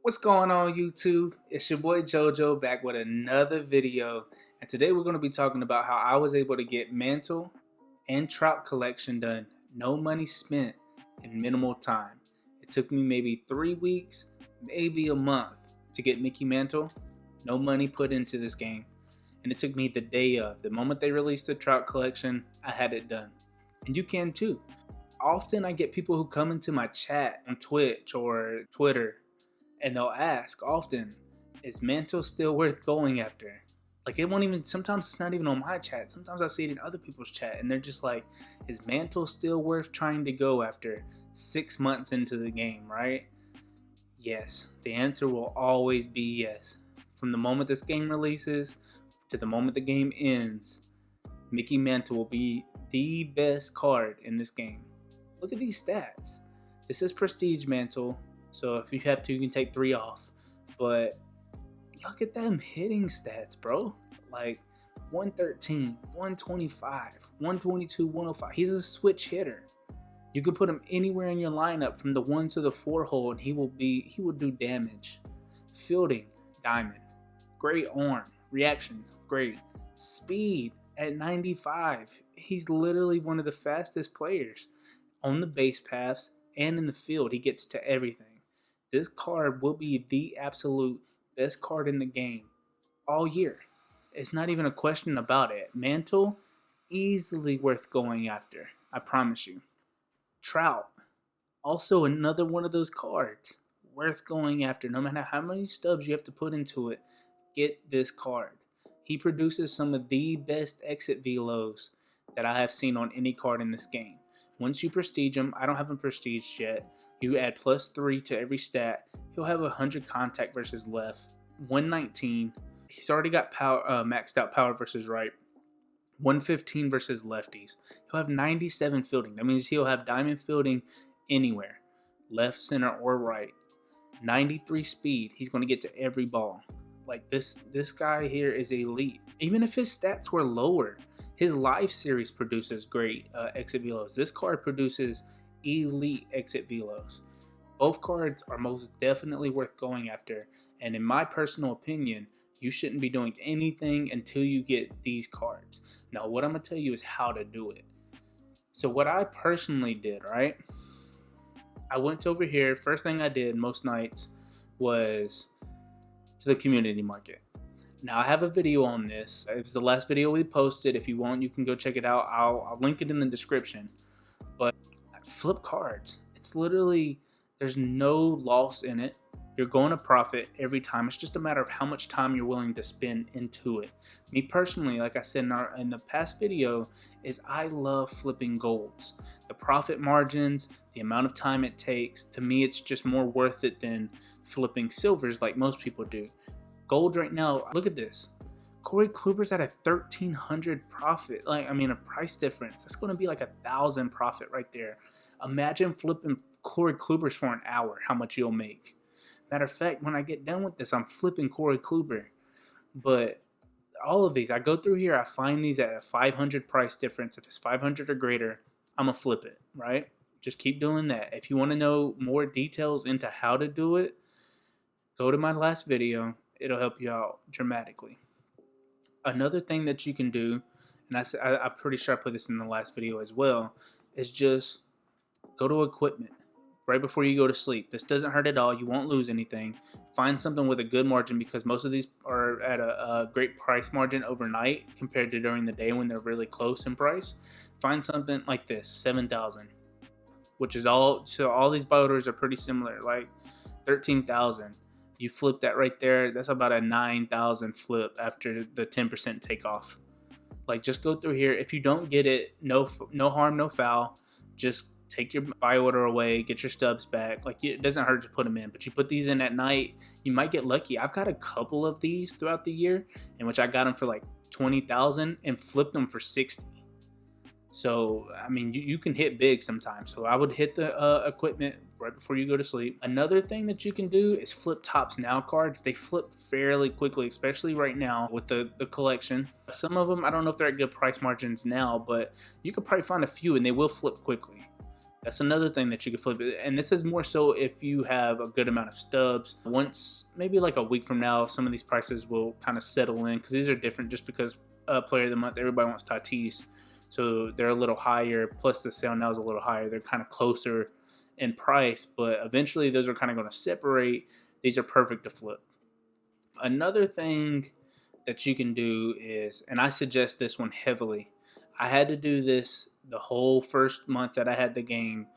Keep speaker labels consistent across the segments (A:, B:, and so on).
A: What's going on YouTube? It's your boy JoJo back with another video, and today we're going to be talking about how I was able to get mantle and trout collection done, no money spent in minimal time. It took me maybe 3 weeks, maybe a month to get Mickey Mantle, no money put into this game, and it took me the day of. The moment they released the trout collection, I had it done, and you can too. Often I get people who come into my chat on Twitch or Twitter and they'll ask often, is mantle still worth going after? Like, it won't even, sometimes it's not even on my chat. Sometimes I see it in other people's chat and they're just like, is mantle still worth trying to go after 6 months into the game, right? Yes, the answer will always be yes. From the moment this game releases to the moment the game ends, Mickey Mantle will be the best card in this game. Look at these stats. This is Prestige Mantle, so if you have to, you can take 3 off. But look at them hitting stats, bro. Like 113, 125, 122, 105. He's a switch hitter. You could put him anywhere in your lineup from the 1 to the 4 hole and he will do damage. Fielding, diamond. Great arm. Reaction, great. Speed at 95. He's literally one of the fastest players on the base paths and in the field. He gets to everything. This card will be the absolute best card in the game all year. It's not even a question about it. Mantle, easily worth going after. I promise you. Trout, also another one of those cards. Worth going after. No matter how many stubs you have to put into it, get this card. He produces some of the best exit velos that I have seen on any card in this game. Once you prestige him, I don't have him prestiged yet. You add +3 to every stat. He'll have 100 contact versus left, 119. He's already got power, maxed out power versus right, 115 versus lefties. He'll have 97 fielding. That means he'll have diamond fielding anywhere, left, center, or right. 93 speed. He's going to get to every ball. Like this guy here is elite. Even if his stats were lower, his live series produces great exit velos. This card produces elite exit velos. Both cards are most definitely worth going after, and in my personal opinion, you shouldn't be doing anything until you get these cards. Now, what I'm going to tell you is how to do it. So what I personally did, right? I went over here. First thing I did most nights was to the community market. Now, I have a video on this. It was the last video we posted. If you want, you can go check it out. I'll link it in the description. But flip cards. It's literally, there's no loss in it. You're going to profit every time. It's just a matter of how much time you're willing to spend into it. Me personally, like I said in the past video, is I love flipping golds. The profit margins, the amount of time it takes, to me it's just more worth it than flipping silvers like most people do. Gold right now, look at this. Corey Kluber's at a 1,300 profit. A price difference. That's going to be like 1,000 profit right there. Imagine flipping Corey Kluber's for an hour, how much you'll make. Matter of fact, when I get done with this, I'm flipping Corey Kluber. But all of these, I go through here, I find these at a 500 price difference. If it's 500 or greater, I'm going to flip it, right? Just keep doing that. If you want to know more details into how to do it, go to my last video. It'll help you out dramatically. Another thing that you can do, and I'm pretty sure I put this in the last video as well, is just go to equipment right before you go to sleep. This doesn't hurt at all. You won't lose anything. Find something with a good margin, because most of these are at a great price margin overnight compared to during the day when they're really close in price. Find something like this, 7,000, which is all, so all these bowlers are pretty similar, like 13,000. You flip that right there, that's about a 9,000 flip after the 10% takeoff. Like, just go through here. If you don't get it, no harm, no foul. Just take your buy order away, get your stubs back. Like, it doesn't hurt to put them in, but you put these in at night, you might get lucky. I've got a couple of these throughout the year in which I got them for like 20,000 and flipped them for 60. So, I mean, you can hit big sometimes. So I would hit the equipment right before you go to sleep. Another thing that you can do is flip Tops Now cards. They flip fairly quickly, especially right now with the collection. Some of them, I don't know if they're at good price margins now, but you could probably find a few and they will flip quickly. That's another thing that you can flip it. And this is more so if you have a good amount of stubs. Once, maybe like a week from now, some of these prices will kind of settle in, because these are different just because player of the month, everybody wants Tatis. So they're a little higher, plus the sale now is a little higher. They're kind of closer in price, but eventually those are kind of going to separate. These are perfect to flip. Another thing that you can do is, and I suggest this one heavily, I had to do this the whole first month that I had the game.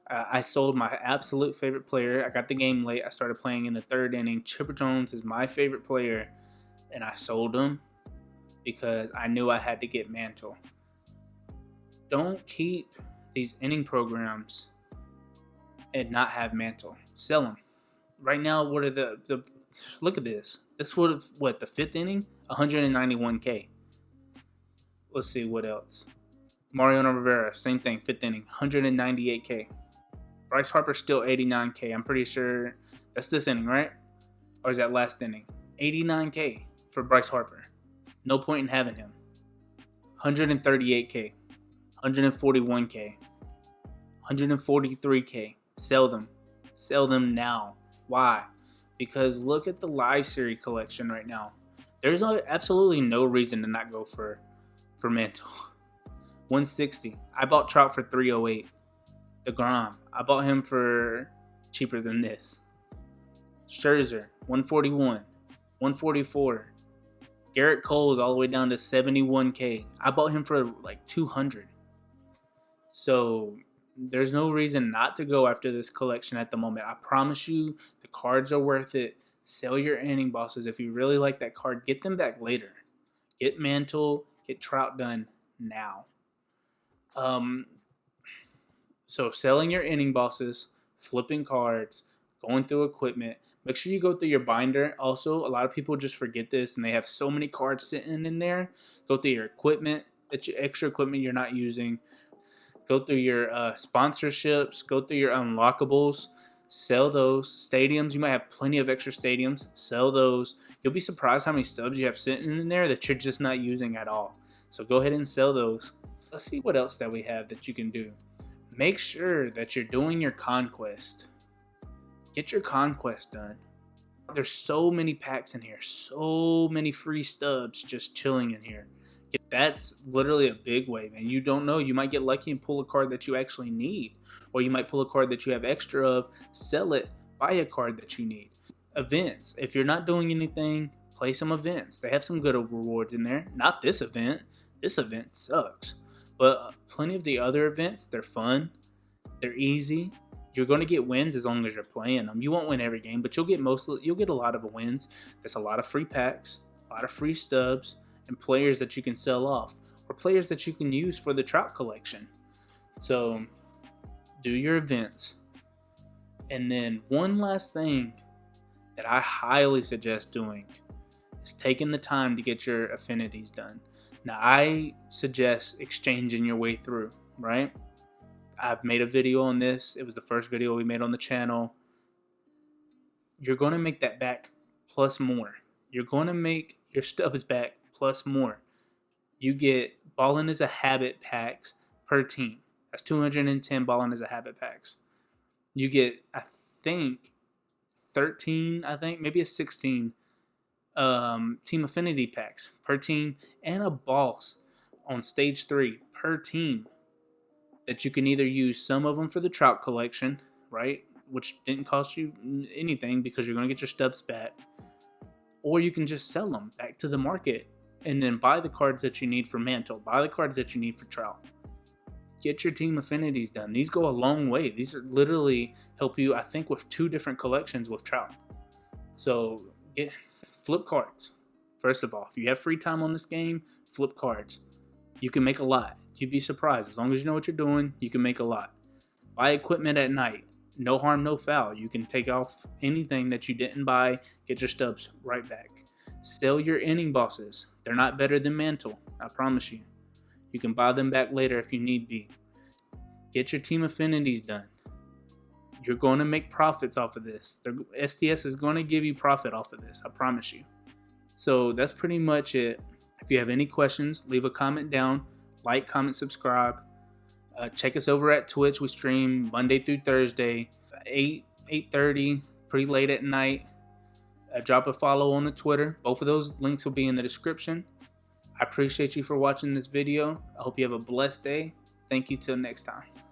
A: I sold my absolute favorite player. I got the game late. I started playing in the third inning. Chipper Jones is my favorite player, and I sold him because I knew I had to get Mantle. Don't keep these inning programs and not have Mantle. Sell them. Right now, what are the look at this. This would have, what, the fifth inning? 191K. Let's see what else. Mariano Rivera, same thing, fifth inning, 198K. Bryce Harper still 89K. I'm pretty sure that's this inning, right? Or is that last inning? 89K for Bryce Harper. No point in having him. 138K, 141K, 143K. Sell them. Sell them now. Why? Because look at the live series collection right now. There's absolutely no reason to not go for Mantle. 160. I bought Trout for 308. DeGrom, I bought him for cheaper than this. Scherzer, 141. 144. Garrett Cole's all the way down to 71K. I bought him for like 200. So there's no reason not to go after this collection at the moment. I promise you, the cards are worth it. Sell your inning bosses. If you really like that card, get them back later. Get Mantle, get Trout done now. So selling your inning bosses, flipping cards, going through equipment. Make sure you go through your binder. Also, a lot of people just forget this, and they have so many cards sitting in there. Go through your equipment, extra equipment you're not using. Go through your sponsorships. Go through your unlockables. Sell those. Stadiums, you might have plenty of extra stadiums. Sell those. You'll be surprised how many stubs you have sitting in there that you're just not using at all. So go ahead and sell those. Let's see what else that we have that you can do. Make sure that you're doing your conquest. Get your conquest done. There's so many packs in here. So many free stubs just chilling in here. That's literally a big way, man. You don't know. You might get lucky and pull a card that you actually need. Or you might pull a card that you have extra of, sell it, buy a card that you need. Events. If you're not doing anything, play some events. They have some good rewards in there. Not this event. This event sucks. But plenty of the other events, they're fun. They're easy. You're going to get wins as long as you're playing them. You won't win every game, but you'll get a lot of wins. There's a lot of free packs, a lot of free stubs, and players that you can sell off, or players that you can use for the Trout collection. So do your events. And then one last thing that I highly suggest doing is taking the time to get your affinities done. Now, I suggest exchanging your way through, right? I've made a video on this. It was the first video we made on the channel. You're going to make that back plus more. You're going to make your stubs back plus more. You get Ballin' as a Habit packs per team. That's 210 Ballin' as a Habit packs. You get, I think, 13, maybe a 16 team affinity packs per team, and a boss on stage 3 per team that you can either use some of them for the Trout collection, right, which didn't cost you anything because you're going to get your stubs back, or you can just sell them back to the market and then buy the cards that you need for Mantle, buy the cards that you need for Trout. Get your team affinities done. These go a long way. These are literally help you, I think, with 2 different collections with Trout. So flip cards. First of all, if you have free time on this game, flip cards. You can make a lot. You'd be surprised. As long as you know what you're doing, you can make a lot. Buy equipment at night. No harm, no foul. You can take off anything that you didn't buy, get your stubs right back. Sell your inning bosses. They're not better than Mantle, I promise you. You can buy them back later if you need be. Get your team affinities done. You're going to make profits off of this. STS is going to give you profit off of this, I promise you. So that's pretty much it. If you have any questions, leave a comment down. Like, comment, subscribe. Check us over at Twitch. We stream Monday through Thursday, 8:30, pretty late at night. Drop a follow on the Twitter. Both of those links will be in the description. I appreciate you for watching this video. I hope you have a blessed day. Thank you till next time.